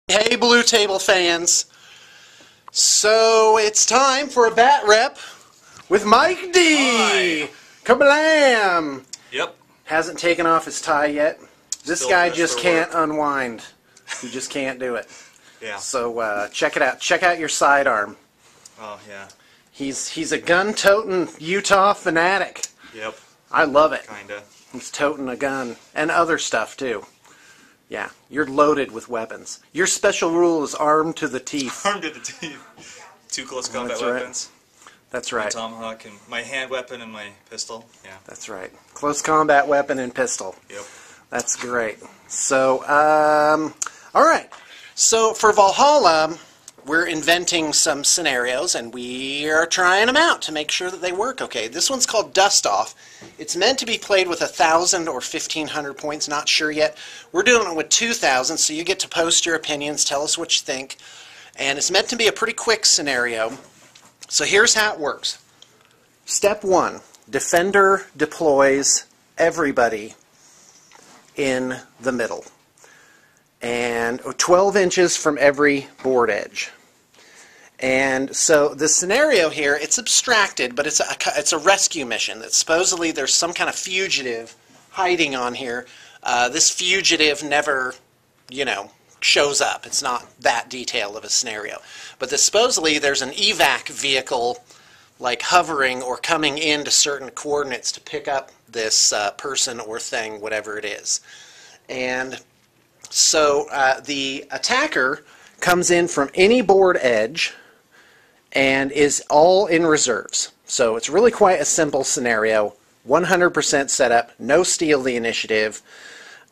Hey Blue Table fans, so it's time for a bat rep with Mike D. Hi. Kablam! Yep. Hasn't taken off his tie yet. This Still guy dressed just for can't work. unwind. He just can't do it. Yeah. So check it out. Check out your sidearm. Oh yeah. He's a gun-toting Utah fanatic. Yep. I love it. Kinda. He's toting a gun and other stuff too. Yeah, you're loaded with weapons. Your special rule is armed to the teeth. Armed to the teeth. Two close combat That's right. weapons. That's My right. tomahawk and my hand weapon and my pistol. Yeah. That's right. Close combat weapon and pistol. Yep. That's great. So, all right. So for Valhalla, we're inventing some scenarios, and we are trying them out to make sure that they work okay. This one's called Dust Off. It's meant to be played with 1,000 or 1,500 points, not sure yet. We're doing it with 2,000, so you get to post your opinions, tell us what you think. And it's meant to be a pretty quick scenario. So here's how it works. Step 1, defender deploys everybody in the middle. And 12 inches from every board edge. And so the scenario here, it's abstracted, but it's a rescue mission. That supposedly there's some kind of fugitive hiding on here. This fugitive never, shows up. It's not that detailed of a scenario. But supposedly there's an Evac vehicle like hovering or coming into certain coordinates to pick up this person or thing, whatever it is. And so the attacker comes in from any board edge and is all in reserves. So it's really quite a simple scenario. 100% setup, no steal the initiative.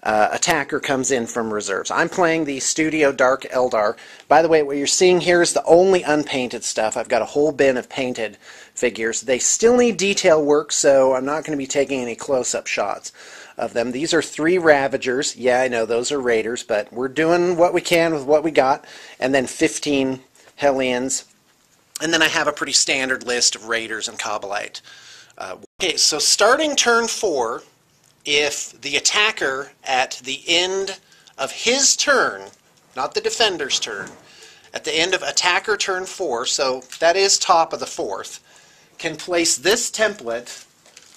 Attacker comes in from reserves. I'm playing the Studio Dark Eldar. By the way, what you're seeing here is the only unpainted stuff. I've got a whole bin of painted figures. They still need detail work, so I'm not going to be taking any close-up shots of them. These are 3 Ravagers. Yeah, I know those are Raiders, but we're doing what we can with what we got. And then 15 Hellions. And then I have a pretty standard list of Raiders and Kabbalite. Okay, so starting turn 4, if the attacker at the end of his turn, not the defender's turn, at the end of attacker turn 4, so that is top of the 4th, can place this template,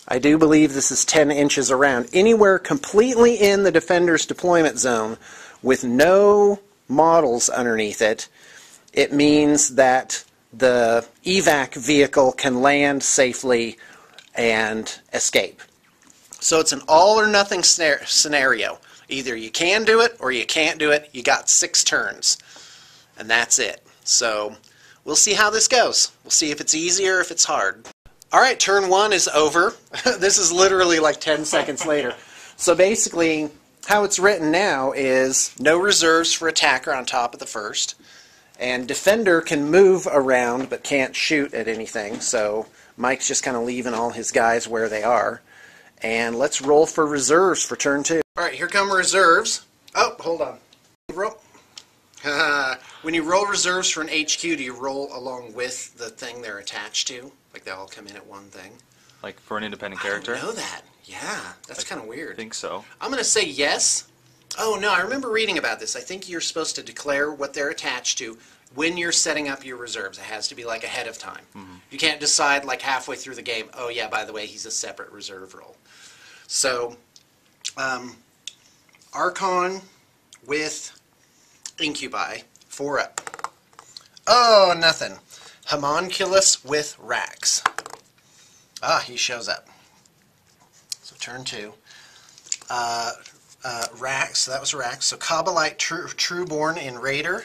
I do believe this is 10 inches around, anywhere completely in the defender's deployment zone with no models underneath it, it means that the evac vehicle can land safely and escape. So it's an all or nothing scenario. Either you can do it or you can't do it. You got 6 turns. And that's it. So we'll see how this goes. We'll see if it's easy or if it's hard. Alright, turn 1 is over. This is literally like 10 seconds later. So basically, how it's written now is no reserves for attacker on top of the first. And defender can move around but can't shoot at anything, so Mike's just kind of leaving all his guys where they are. And let's roll for reserves for turn 2. Alright, here come reserves. Oh, hold on. Roll. When you roll reserves for an HQ, do you roll along with the thing they're attached to? Like they all come in at one thing? Like for an independent character? I don't know that. Yeah, that's kind of weird. I think so. I'm going to say yes. Oh, no, I remember reading about this. I think you're supposed to declare what they're attached to when you're setting up your reserves. It has to be like ahead of time. Mm-hmm. You can't decide like halfway through the game, oh yeah, by the way, he's a separate reserve role. So, Archon with Incubi, 4 up. Oh, nothing. Homunculus with Rax. Ah, he shows up. So turn 2. Rax, so that was Rax. So Kabbalite Trueborn in Raider.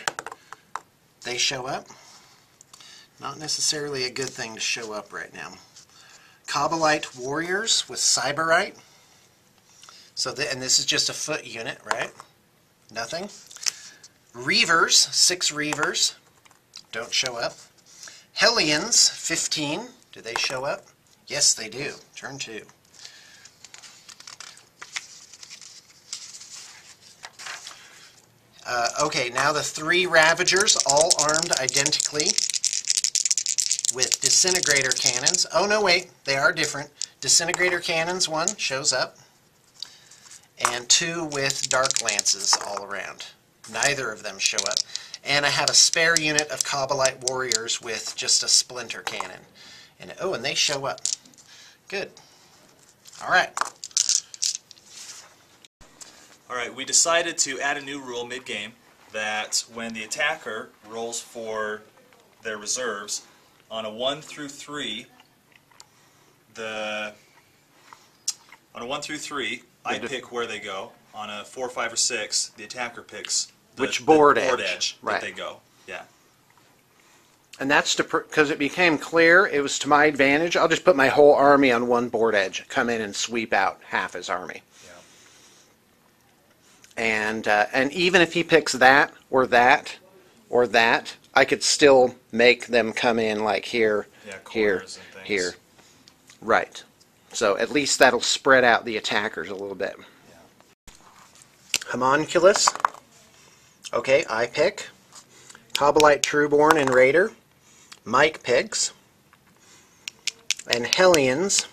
They show up. Not necessarily a good thing to show up right now. Kabbalite Warriors with Cyberite. So and this is just a foot unit, right? Nothing. Reavers, 6 Reavers. Don't show up. Hellions, 15. Do they show up? Yes, they do. Turn 2. Okay, now the 3 Ravagers, all armed identically with disintegrator cannons. Oh, no, wait, they are different. Disintegrator cannons, 1 shows up, and 2 with dark lances all around. Neither of them show up. And I have a spare unit of Kabbalite warriors with just a splinter cannon. And oh, and they show up. Good. All right. All right, we decided to add a new rule mid-game that when the attacker rolls for their reserves on a 1 through 3, I pick where they go. On a 4, 5, or 6, the attacker picks Which board edge edge, that right. they go. Yeah. And that's because it became clear it was to my advantage. I'll just put my whole army on one board edge, come in and sweep out half his army. Yeah. And even if he picks that or that or that, I could still make them come in like here, here, and things. here. Right. So at least that'll spread out the attackers a little bit. Yeah. Homunculus. Okay, I pick. Kabbalite Trueborn and Raider. Mike picks. And Hellions.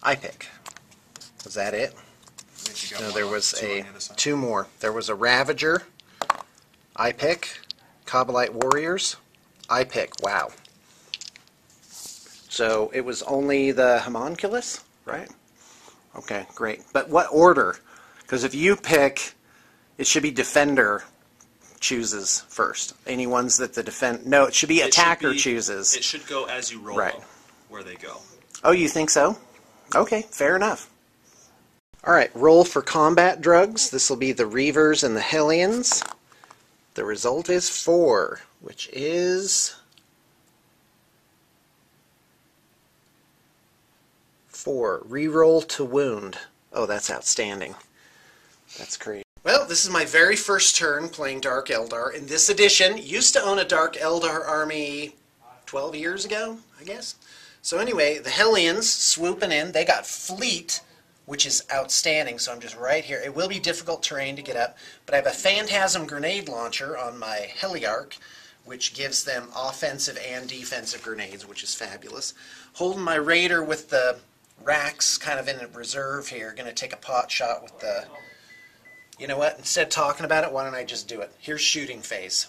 I pick. Was that it? No, there was two more. There was a Ravager. I pick. Kabbalite Warriors. I pick. Wow. So it was only the homunculus, right? Okay, great. But what order? Because if you pick, it should be defender chooses first. Any ones that the defend... No, it should be attacker chooses. It should go as you roll right. them, where they go. Oh, you think so? Okay, fair enough. All right, roll for combat drugs. This will be the Reavers and the Hellions. The result is 4, which is 4. Reroll to wound. Oh, that's outstanding. That's great. Well, this is my very first turn playing Dark Eldar. In this edition, used to own a Dark Eldar army 12 years ago, I guess. So anyway, the Hellions swooping in. They got Fleet, which is outstanding, so I'm just right here. It will be difficult terrain to get up, but I have a Phantasm grenade launcher on my Heliarch, which gives them offensive and defensive grenades, which is fabulous. Holding my Raider with the racks kind of in reserve here. Going to take a pot shot with the... You know what? Instead of talking about it, why don't I just do it? Here's shooting phase.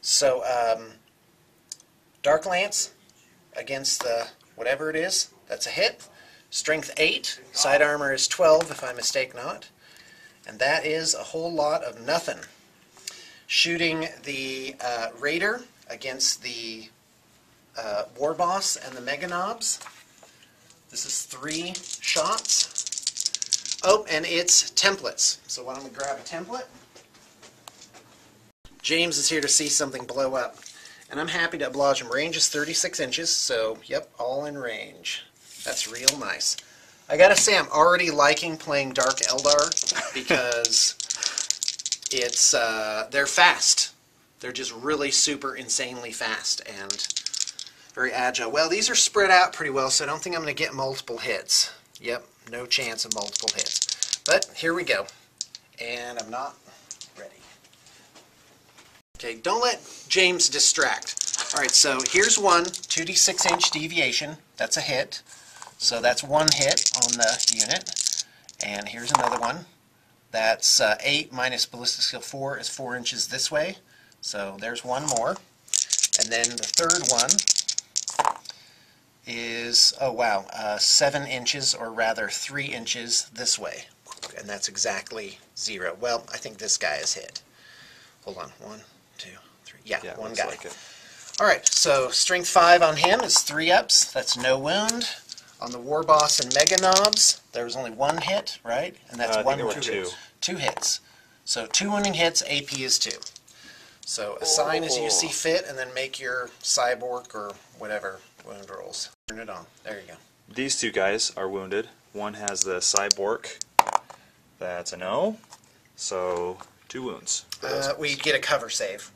So, Dark Lance against the whatever it is. That's a hit. Strength 8. Side armor is 12, if I mistake not. And that is a whole lot of nothing. Shooting the Raider against the War Boss and the Mega Knobs. This is 3 shots. Oh, and it's templates. So why don't we grab a template? James is here to see something blow up. And I'm happy to oblige him. Range is 36 inches, so yep, all in range. That's real nice. I gotta say, I'm already liking playing Dark Eldar because it's they're fast. They're just really super insanely fast and very agile. Well, these are spread out pretty well, so I don't think I'm going to get multiple hits. Yep, no chance of multiple hits. But here we go. And I'm not ready. Okay, don't let James distract. All right, so here's one 2d6 inch deviation. That's a hit. So that's 1 hit on the unit. And here's another one. That's 8 minus ballistic skill 4 is 4 inches this way. So there's one more. And then the third one is, oh wow, 7 inches, or rather 3 inches this way. And that's exactly 0. Well, I think this guy is hit. Hold on, 1, 2, 3. Yeah, one guy. Like Alright, so strength 5 on him is 3 ups. That's no wound. On the War Boss and Mega Knobs, there was only 1 hit, right? And that's 1 wound. 2 hits. So 2 wounding hits, AP is 2. So assign as you see fit, and then make your cyborg or whatever wound rolls. Turn it on. There you go. These 2 guys are wounded. One has the cyborg. That's a no. So 2 wounds. We get a cover save.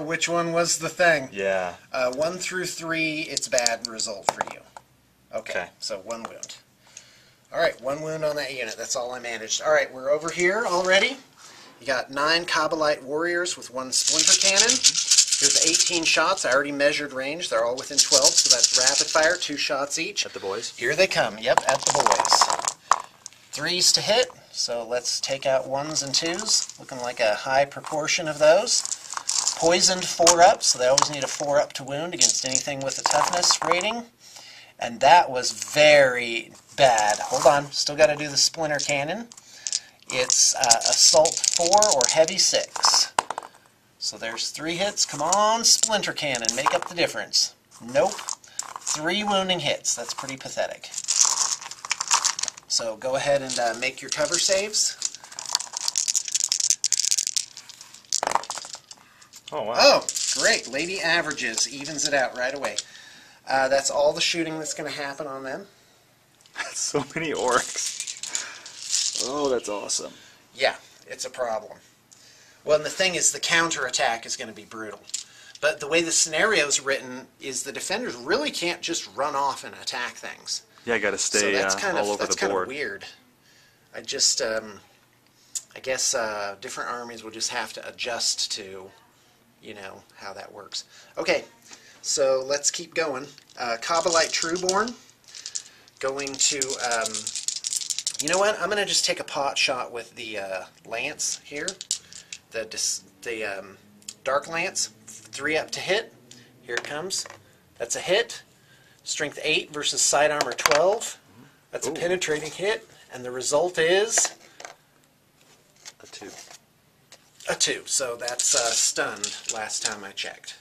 Which one was the thing? Yeah. 1 through 3, it's bad result for you. Okay. So 1 wound. Alright, 1 wound on that unit. That's all I managed. Alright, we're over here already. You got 9 Kabbalite warriors with 1 splinter cannon. Here's 18 shots. I already measured range. They're all within 12, so that's rapid fire, 2 shots each. At the boys? Here they come. Yep, at the boys. 3s to hit, so let's take out 1s and 2s. Looking like a high proportion of those. Poisoned 4-up, so they always need a 4-up to wound against anything with a toughness rating. And that was very bad. Hold on, still got to do the splinter cannon. It's assault 4 or heavy 6. So there's 3 hits. Come on, splinter cannon, make up the difference. Nope. 3 wounding hits. That's pretty pathetic. So go ahead and make your cover saves. Oh, wow. Oh, great. Lady averages, evens it out right away. That's all the shooting that's going to happen on them. That's so many orcs. Oh, that's awesome. Yeah, it's a problem. Well, and the thing is, the counterattack is going to be brutal. But the way the scenario's written is the defenders really can't just run off and attack things. Yeah, I got to stay So that's all over the board. That's kind of weird. I just, I guess different armies will just have to adjust to, you know, how that works. Okay, so let's keep going. Kabbalite Trueborn, going to, you know what, I'm going to just take a pot shot with the lance here, the Dark Lance, 3-up to hit. Here it comes. That's a hit. Strength 8 versus side armor 12. That's a penetrating hit, and the result is A 2. a 2. So that's stunned last time I checked.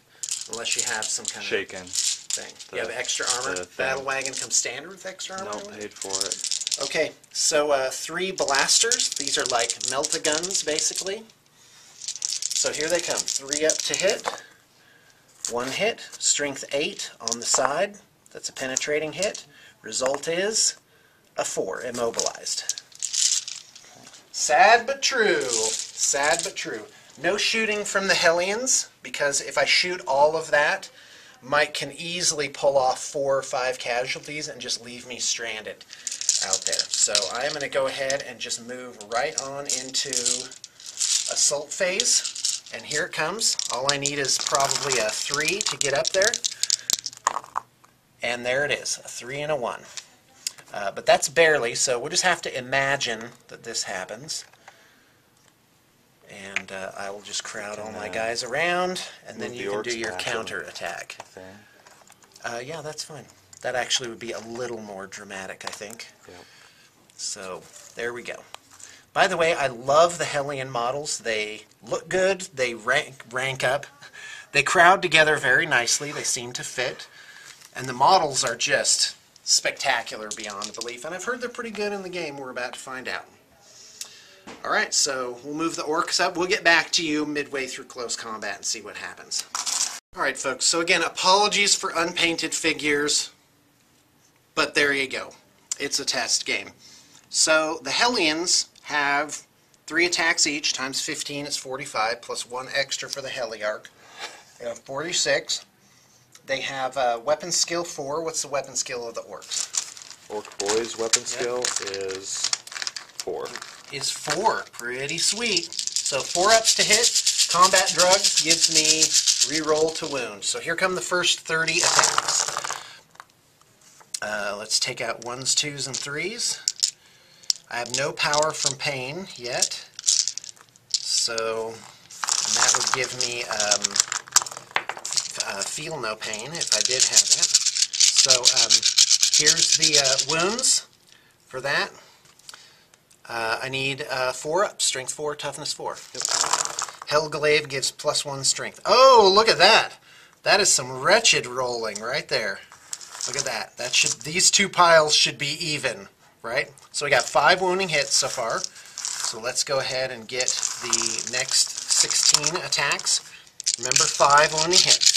Unless you have some kind Shaken. of thing. You have extra armor. Battle wagon comes standard with extra armor? No, paid for it. Okay, so 3 blasters. These are like melt-a-guns, basically. So here they come. 3-up to hit. 1 hit. Strength 8 on the side. That's a penetrating hit. Result is a 4, immobilized. Sad but true. Sad but true. No shooting from the Hellions, because if I shoot all of that, Mike can easily pull off 4 or 5 casualties and just leave me stranded out there. So I'm going to go ahead and just move right on into assault phase. And here it comes. All I need is probably a 3 to get up there. And there it is, a 3 and a 1. But that's barely, so we'll just have to imagine that this happens. And I will just crowd all my guys around, and then you can do your counterattack. Yeah, that's fine. That actually would be a little more dramatic, I think. Yep. So, there we go. By the way, I love the Hellion models. They look good, they rank up, they crowd together very nicely, they seem to fit. And the models are just spectacular beyond belief. And I've heard they're pretty good in the game. We're about to find out. Alright, so we'll move the Orks up. We'll get back to you midway through close combat and see what happens. Alright, folks. So again, apologies for unpainted figures. But there you go. It's a test game. So the Hellions have 3 attacks each. Times 15 is 45. Plus 1 extra for the Heliarch. They have 46. They have weapon skill 4. What's the weapon skill of the Orks? Orc boys' weapon skill is 4. Is 4. Pretty sweet. So 4-ups to hit. Combat drugs gives me reroll to wound. So here come the first 30 attacks. Let's take out 1s, 2s, and 3s. I have no power from pain yet. So that would give me feel no pain if I did have that. So here's the wounds for that. I need 4-up, strength 4, toughness 4. Yep. Helglaive gives +1 strength. Oh, look at that! That is some wretched rolling right there. Look at that. These 2 piles should be even, right? So we got 5 wounding hits so far. So let's go ahead and get the next 16 attacks. Remember, 5 wounding hits.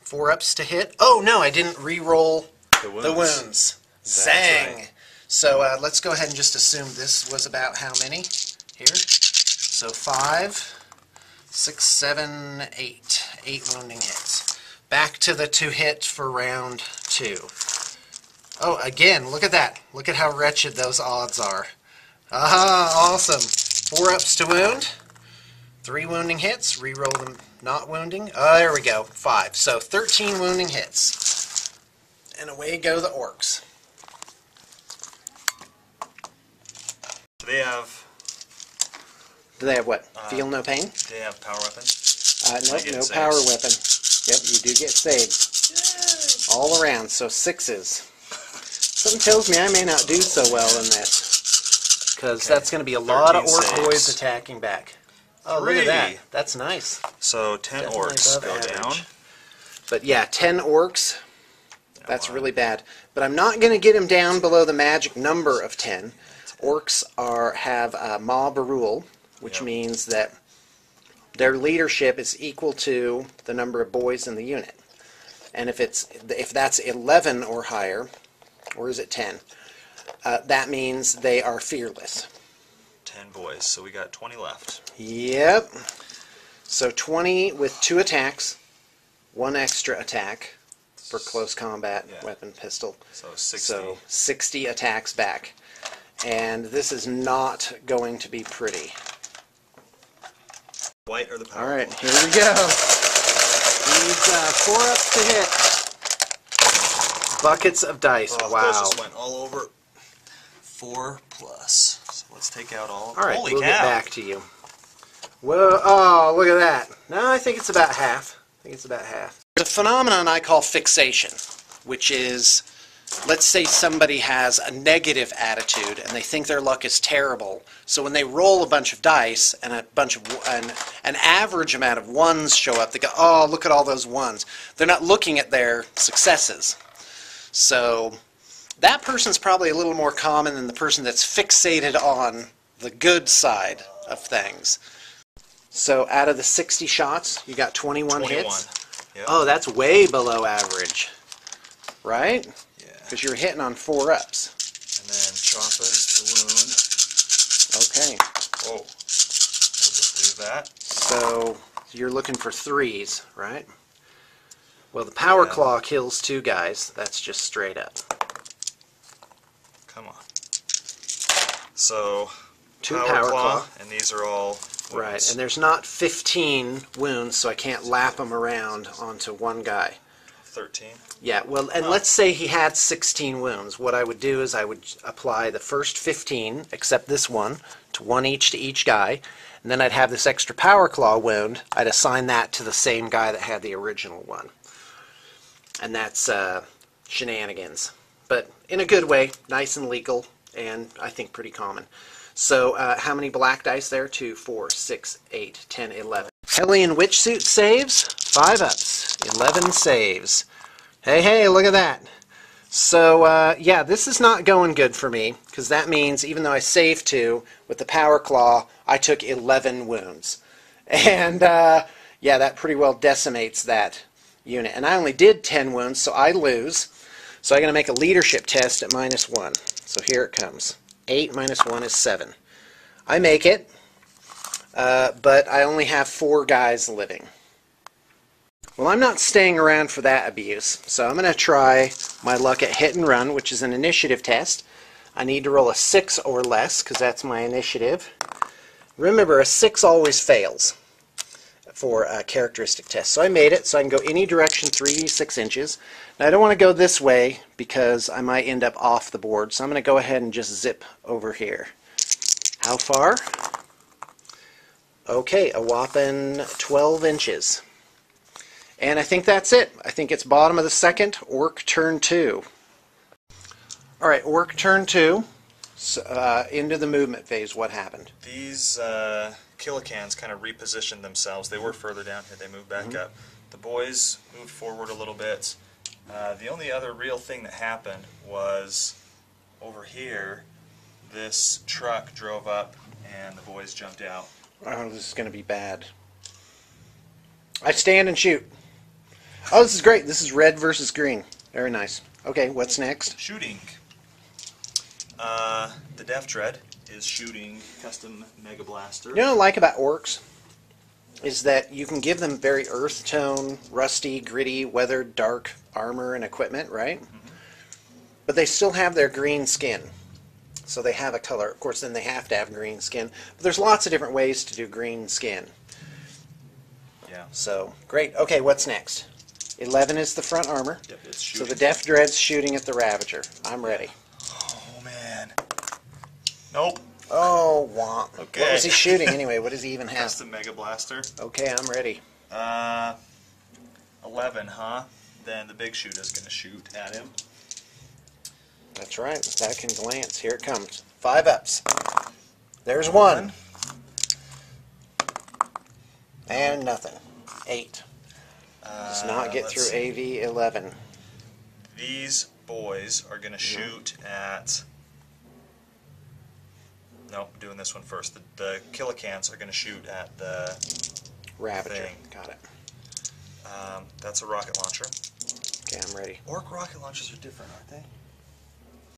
4-ups to hit. Oh no, I didn't re-roll the wounds. Zang! Right. So let's go ahead and just assume this was about how many here? So 5, 6, 7, 8. 8 wounding hits. Back to the 2 hit for round 2. Oh, again, look at that. Look at how wretched those odds are. Aha, awesome. 4-ups to wound. 3 wounding hits, re-roll them not wounding. Oh, there we go, 5. So 13 wounding hits. And away go the orcs. Do they have... Do they have what? Feel no pain? Do they have power weapons? Nope, no power weapon. Yep, you do get saves. Yay. All around, so 6s. Something tells me I may not do so well in this. Because that's going to be a lot of orc boys attacking back. Oh, look at that. That's nice. So 10 Definitely orcs above go average. down. But yeah, 10 orcs. That's really bad. But I'm not going to get him down below the magic number of 10. Orcs have mob rule, which means that their leadership is equal to the number of boys in the unit. And if that's 11 or higher, or is it 10, that means they are fearless. 10 boys, so we got 20 left. Yep. So 20 with 2 attacks, 1 extra attack for close combat, weapon, pistol. So 60. So 60 attacks back. And this is not going to be pretty. White or the power? Alright, here we go. Needs 4 ups to hit. Buckets of dice. Oh, wow. those just went all over. 4 plus. So let's take out all. Alright, Holy we'll cow. get back to you. Whoa, oh, look at that. No, I think it's about half. There's a phenomenon I call fixation, which is, let's say somebody has a negative attitude and they think their luck is terrible. So when they roll a bunch of dice and an average amount of 1s show up, they go, oh, look at all those 1s. They're not looking at their successes. So that person's probably a little more common than the person that's fixated on the good side of things. So out of the 60 shots, you got 21 hits? Yep. Oh, that's way below average. Right? Yeah. Because you're hitting on 4 ups. And then choppers to wound. Okay. Oh. We'll just leave that. So you're looking for 3s, right? Well, the power claw kills 2 guys. That's just straight up. Come on. So 2 power claw. And these are all wounds. Right, and there's not 15 wounds, so I can't lap them around onto one guy. 13. Yeah, well, and let's say he had 16 wounds. What I would do is I would apply the first 15, except this one, to 1 each to each guy, and then I'd have this extra power claw wound. I'd assign that to the same guy that had the original one. And that's shenanigans. But in a good way, nice and legal, and I think pretty common. So how many black dice there? 2, 4, 6, 8, 10, 11. Hellion Witch Suit saves, 5 ups, 11 saves. Hey, hey, look at that. So, yeah, this is not going good for me, because that means even though I saved 2, with the Power Claw, I took 11 wounds. And, yeah, that pretty well decimates that unit. And I only did 10 wounds, so I lose. So I'm going to make a leadership test at -1. So here it comes. 8 minus 1 is 7. I make it, but I only have 4 guys living. Well, I'm not staying around for that abuse, so I'm going to try my luck at hit and run, which is an initiative test. I need to roll a 6 or less, because that's my initiative. Remember, a 6 always fails for a characteristic test. So I made it, so I can go any direction 3d6 inches. Now I don't want to go this way because I might end up off the board, so I'm going to go ahead and just zip over here. How far? Okay, a whopping 12 inches. And I think that's it. I think it's bottom of the second, Orc turn 2. Alright, Orc turn 2. So, into the movement phase, what happened? These Killicans kind of repositioned themselves. They were further down here. They moved back up. The boys moved forward a little bit. The only other real thing that happened was over here, this truck drove up and the boys jumped out. Oh, this is going to be bad. I stand and shoot. Oh, this is great. This is red versus green. Very nice. Okay, what's next? Shooting. The Death Dread is shooting custom Mega Blaster. You know what I like about orcs? Is that you can give them very earth tone, rusty, gritty, weathered, dark armor and equipment, right? But they still have their green skin. So they have a color. Of course, then they have to have green skin. But there's lots of different ways to do green skin. Yeah. So, great. Okay, what's next? 11 is the front armor. Yep, it's So shooting. the Death Dread's shooting at the Ravager. I'm ready. Oh, man. Nope. Oh, womp. Okay. What was he shooting anyway? What does he even have? That's the Mega Blaster. Okay, I'm ready. 11, huh? Then the big shooter's going to shoot at him. That's right. That can glance. Here it comes. 5 ups. There's 1. And nothing. 8. Does not get through AV 11. These boys are going to shoot at... Nope, doing this one first. The Killicans are going to shoot at the Ravager. thing. Got it. That's a rocket launcher. Okay, I'm ready. Orc rocket launchers are different, aren't they?